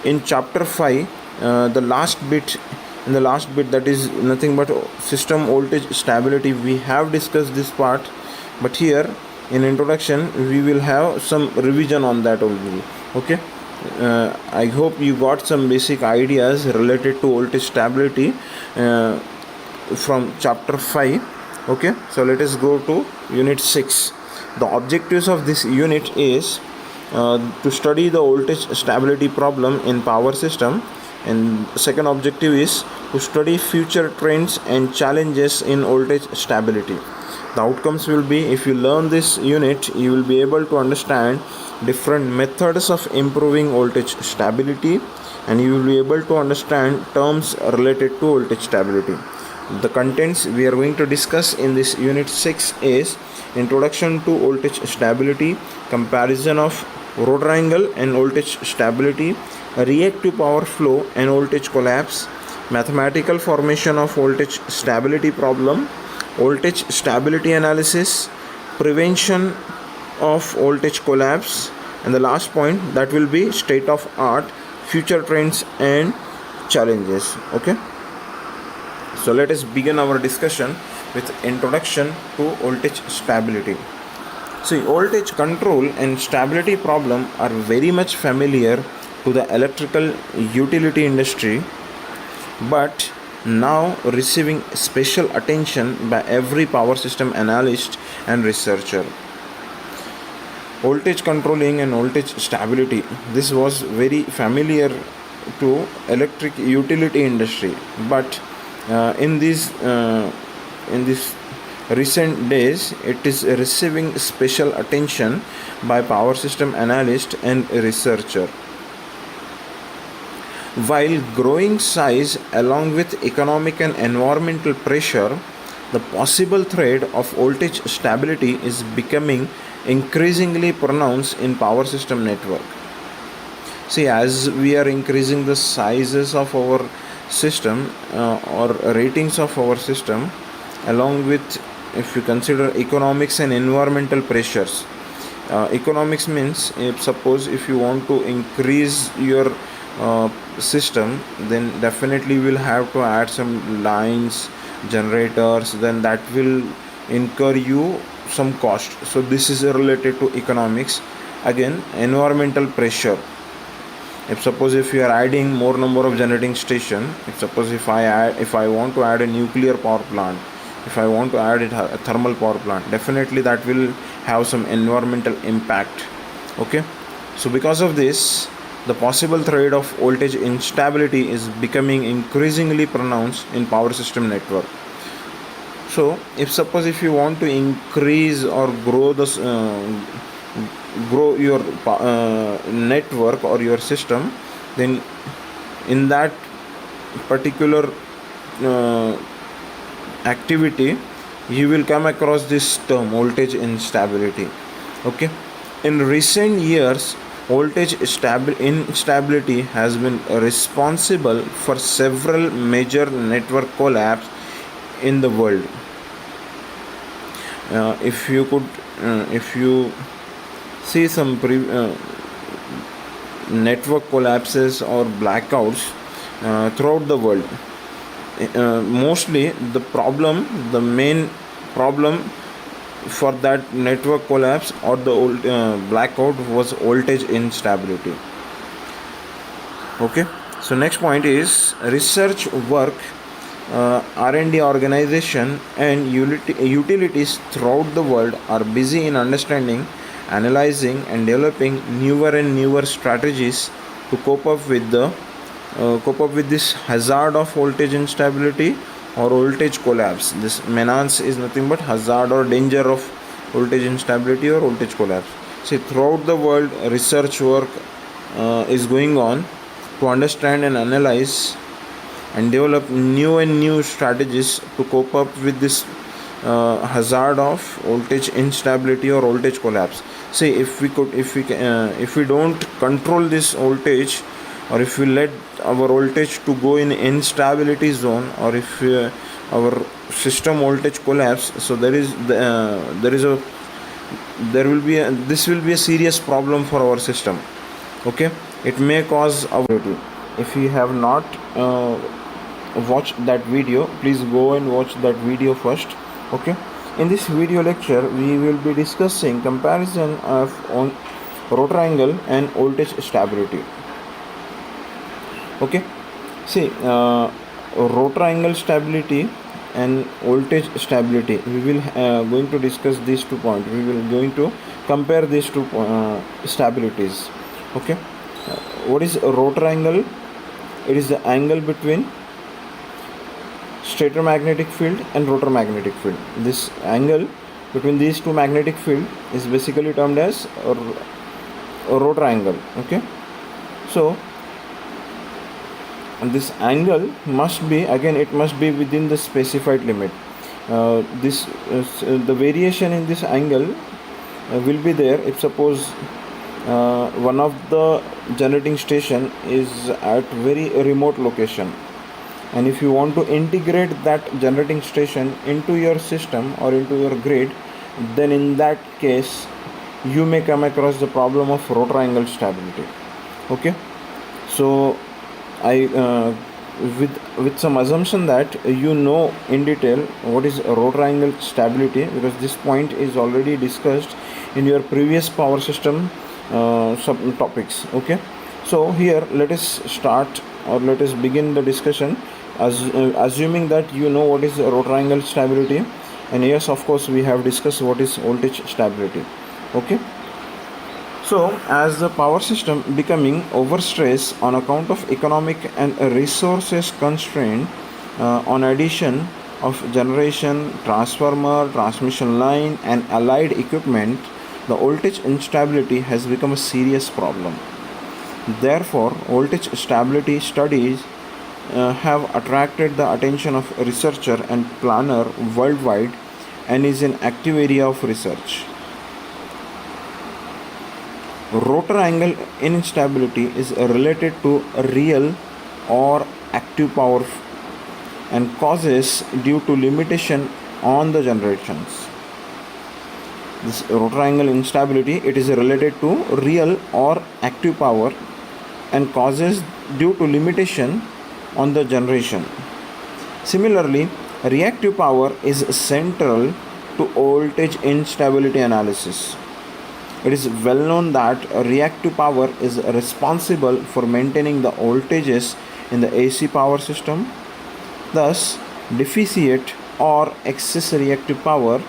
in chapter 5, the last bit, in the last bit, that is nothing but system voltage stability, we have discussed this part, but here in introduction we will have some revision on that only. Okay, I hope you got some basic ideas related to voltage stability from chapter 5. Okay, so let us go to unit 6. The objectives of this unit is to study the voltage stability problem in power system, and second objective is to study future trends and challenges in voltage stability. The outcomes will be, if you learn this unit, you will be able to understand different methods of improving voltage stability, and you will be able to understand terms related to voltage stability. The contents we are going to discuss in this unit 6 is introduction to voltage stability, comparison of rotor angle and voltage stability, reactive power flow and voltage collapse, mathematical formation of voltage stability problem, voltage stability analysis, prevention of voltage collapse, and the last point, that will be state of art, future trends and challenges. Okay, so let us begin our discussion with introduction to voltage stability. See, voltage control and stability problem are very much familiar to the electrical utility industry, but now receiving special attention by every power system analyst and researcher. Voltage controlling and voltage stability, this was very familiar to electric utility industry, but in this recent days it is receiving special attention by power system analyst and researcher. While growing size along with economic and environmental pressure, the possible threat of voltage stability is becoming increasingly pronounced in power system network. See, as we are increasing the sizes of our system or ratings of our system, along with, if you consider economics and environmental pressures, economics means, if you want to increase your system, then definitely will have to add some lines, generators, then that will incur you some cost. So this is related to economics. Again, environmental pressure, if you are adding more number of generating station, if I want to add a nuclear power plant, if I want to add a thermal power plant, definitely that will have some environmental impact. Okay, so because of this, the possible threat of voltage instability is becoming increasingly pronounced in power system network. So if you want to increase or grow your network or your system, then in that particular activity you will come across this term, voltage instability. Okay, in recent years, voltage instability has been responsible for several major network collapse in the world. If you see some network collapses or blackouts throughout the world, mostly the main problem for that network collapse or the blackout was voltage instability. Okay, so next point is research work. R&D organization and utilities throughout the world are busy in understanding, analyzing and developing newer and newer strategies to cope up with this hazard of voltage instability or voltage collapse. This menace is nothing but hazard or danger of voltage instability or voltage collapse. See, throughout the world, research work is going on to understand and analyze and develop new strategies to cope up with this hazard of voltage instability or voltage collapse. See, if we don't control this voltage, or if we let our voltage to go in instability zone, or if our system voltage collapse, so this will be a serious problem for our system. Okay, it may cause availability. If you have not watched that video, please go and watch that video first. Okay, in this video lecture we will be discussing comparison of on rotor angle and voltage stability. Okay, see, rotor angle stability and voltage stability, we will going to discuss these 2 points. We will going to compare these two stabilities. Okay, what is rotor angle? It is the angle between stator magnetic field and rotor magnetic field. This angle between these two magnetic field is basically termed as a rotor angle. Okay, so this angle must be, again, it must be within the specified limit. The variation in this angle will be there if suppose one of the generating station is at very remote location, and if you want to integrate that generating station into your system or into your grid, then in that case you may come across the problem of rotor angle stability. Okay, so I with some assumption that you know in detail what is rotor angle stability, because this point is already discussed in your previous power system subtopics. Okay, so here let us start, or let us begin the discussion assuming that you know what is rotor angle stability, and yes, of course, we have discussed what is voltage stability. Okay, so as the power system becoming overstressed on account of economic and resources constraint, on addition of generation, transformer, transmission line and allied equipment, the voltage instability has become a serious problem. Therefore, voltage stability studies have attracted the attention of researcher and planner worldwide and is an active area of research. Rotor angle instability is related to real or active power and causes due to limitation on the generations. This rotor angle instability, it is related to real or active power and causes due to limitation on the generation. Similarly, reactive power is central to voltage instability analysis. It is well known that reactive power is responsible for maintaining the voltages in the AC power system. Thus, deficient or excess reactive power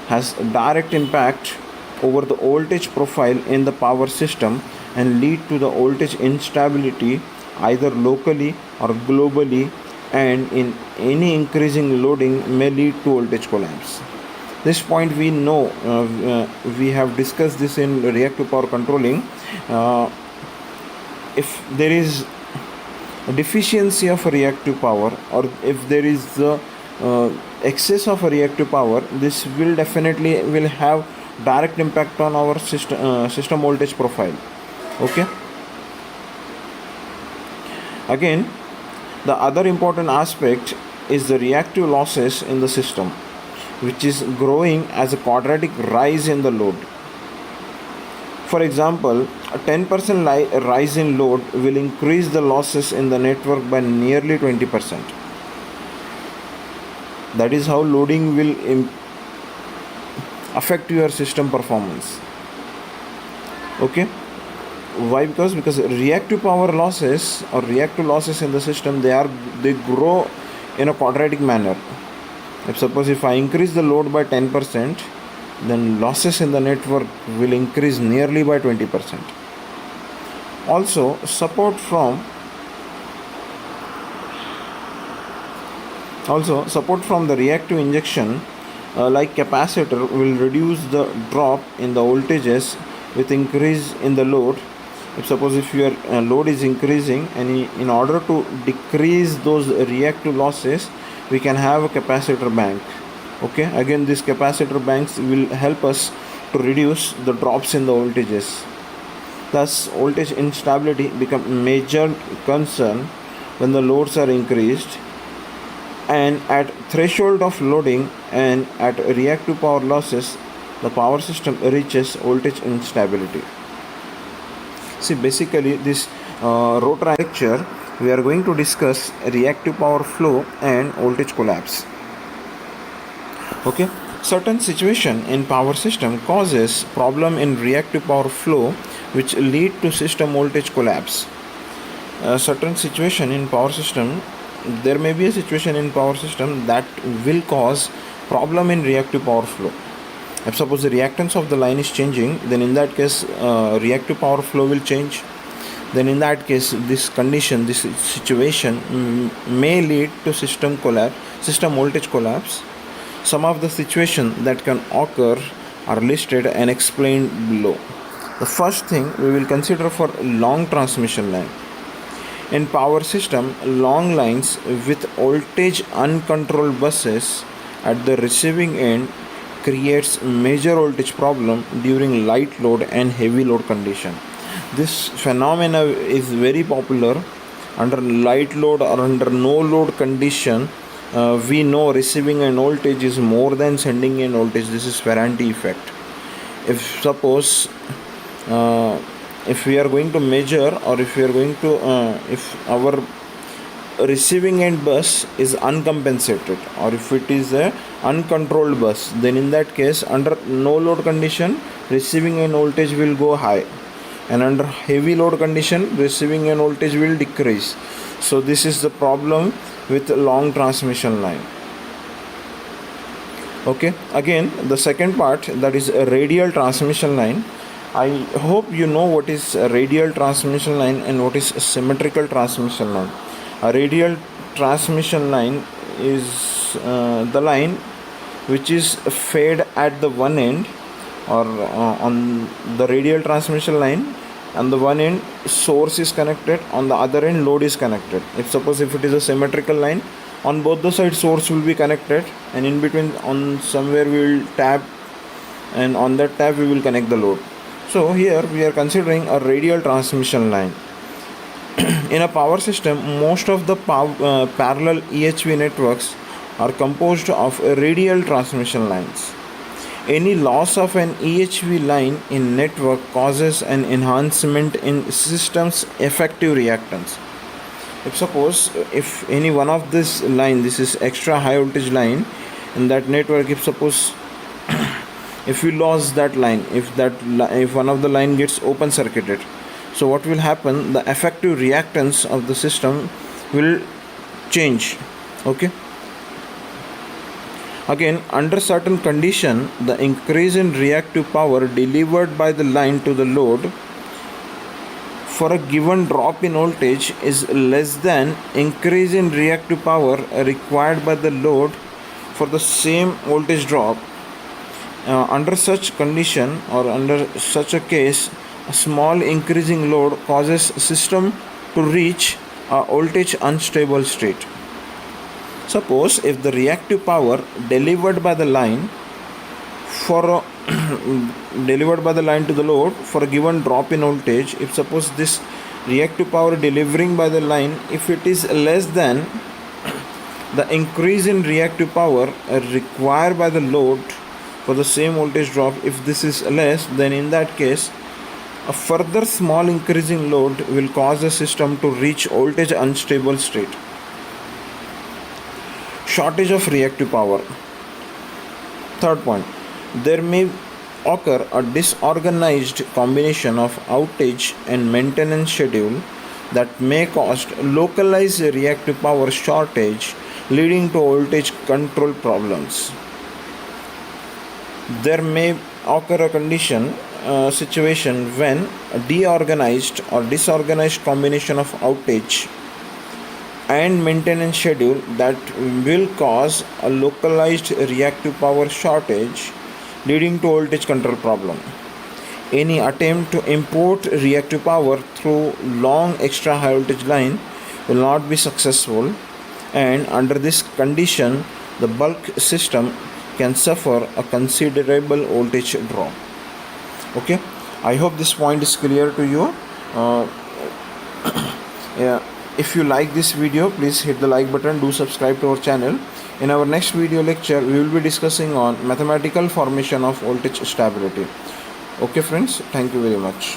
has direct impact over the voltage profile in the power system and lead to the voltage instability either locally or globally, and in any increasing loading may lead to voltage collapse. This point we know, we have discussed this in reactive power controlling. If there is a deficiency of reactive power, or if there is the excess of reactive power, this will definitely will have direct impact on our system voltage profile. Okay, again, the other important aspect is the reactive losses in the system, which is growing as a quadratic rise in the load. For example, a 10% rise in load will increase the losses in the network by nearly 20%. That is how loading will affect your system performance. Okay, why? Because reactive power losses or reactive losses in the system, they grow in a quadratic manner. If I increase the load by 10%, then losses in the network will increase nearly by 20%. Also, support from the reactive injection like capacitor will reduce the drop in the voltages with increase in the load. If your load is increasing, and in order to decrease those reactive losses, we can have a capacitor bank. Okay, again, these capacitor banks will help us to reduce the drops in the voltages. Thus, voltage instability becomes a major concern when the loads are increased, and at threshold of loading and at reactive power losses, the power system reaches voltage instability. See, basically this rotor lecture we are going to discuss reactive power flow and voltage collapse. Okay, certain situation in power system causes problem in reactive power flow which lead to system voltage collapse. A certain situation in power system, there may be a situation in power system that will cause problem in reactive power flow. If suppose the reactance of the line is changing, then in that case reactive power flow will change. Then in that case this condition, this situation may lead to system collapse, system voltage collapse. Some of the situations that can occur are listed and explained below. The first thing we will consider for long transmission line. In power system, long lines with voltage uncontrolled buses at the receiving end creates major voltage problem during light load and heavy load condition. This phenomena is very popular under light load or under no load condition. We know receiving end voltage is more than sending end voltage. This is Ferranti effect. If suppose if we are going to measure, or if we are going to if our receiving end bus is uncompensated, or if it is a uncontrolled bus, then in that case under no load condition receiving end voltage will go high, and under heavy load condition receiving end voltage will decrease. So this is the problem with long transmission line. Okay, again the second part, that is a radial transmission line. I hope you know what is a radial transmission line and what is a symmetrical transmission line. A radial transmission line is the line which is fed at the one end, or on the radial transmission line, on the one end source is connected, on the other end load is connected. If suppose if it is a symmetrical line, on both the sides source will be connected, and in between on somewhere we will tap, and on that tap we will connect the load. So here we are considering a radial transmission line. In a power system, most of the parallel EHV networks are composed of radial transmission lines. Any loss of an EHV line in network causes an enhancement in system's effective reactance. If suppose if any one of this line, this is extra high voltage line in that network, if suppose if we lost that line, if one of the line gets open circuited, so what will happen, the effective reactance of the system will change. Okay, again under certain condition, the increase in reactive power delivered by the line to the load for a given drop in voltage is less than increase in reactive power required by the load for the same voltage drop. Under such condition, or under such a case, a small increasing load causes system to reach a voltage unstable state. Suppose if the reactive power delivered by the line for delivered by the line to the load for a given drop in voltage, if suppose this reactive power delivering by the line, if it is less than the increase in reactive power required by the load for the same voltage drop, if this is less, then in that case a further small increasing load will cause the system to reach voltage unstable state. Shortage of reactive power. Third point, there may occur a disorganized combination of outage and maintenance schedule that may cause localized reactive power shortage, leading to voltage control problems. There may occur a condition situation when a deorganized or disorganized combination of outage and maintenance schedule that will cause a localized reactive power shortage, leading to voltage control problem. Any attempt to import reactive power through long extra high voltage line will not be successful, and under this condition the bulk system can suffer a considerable voltage drop. Okay, I hope this point is clear to you. If you like this video, please hit the like button, do subscribe to our channel. In our next video lecture, we will be discussing on mathematical formation of voltage stability. Okay friends, thank you very much.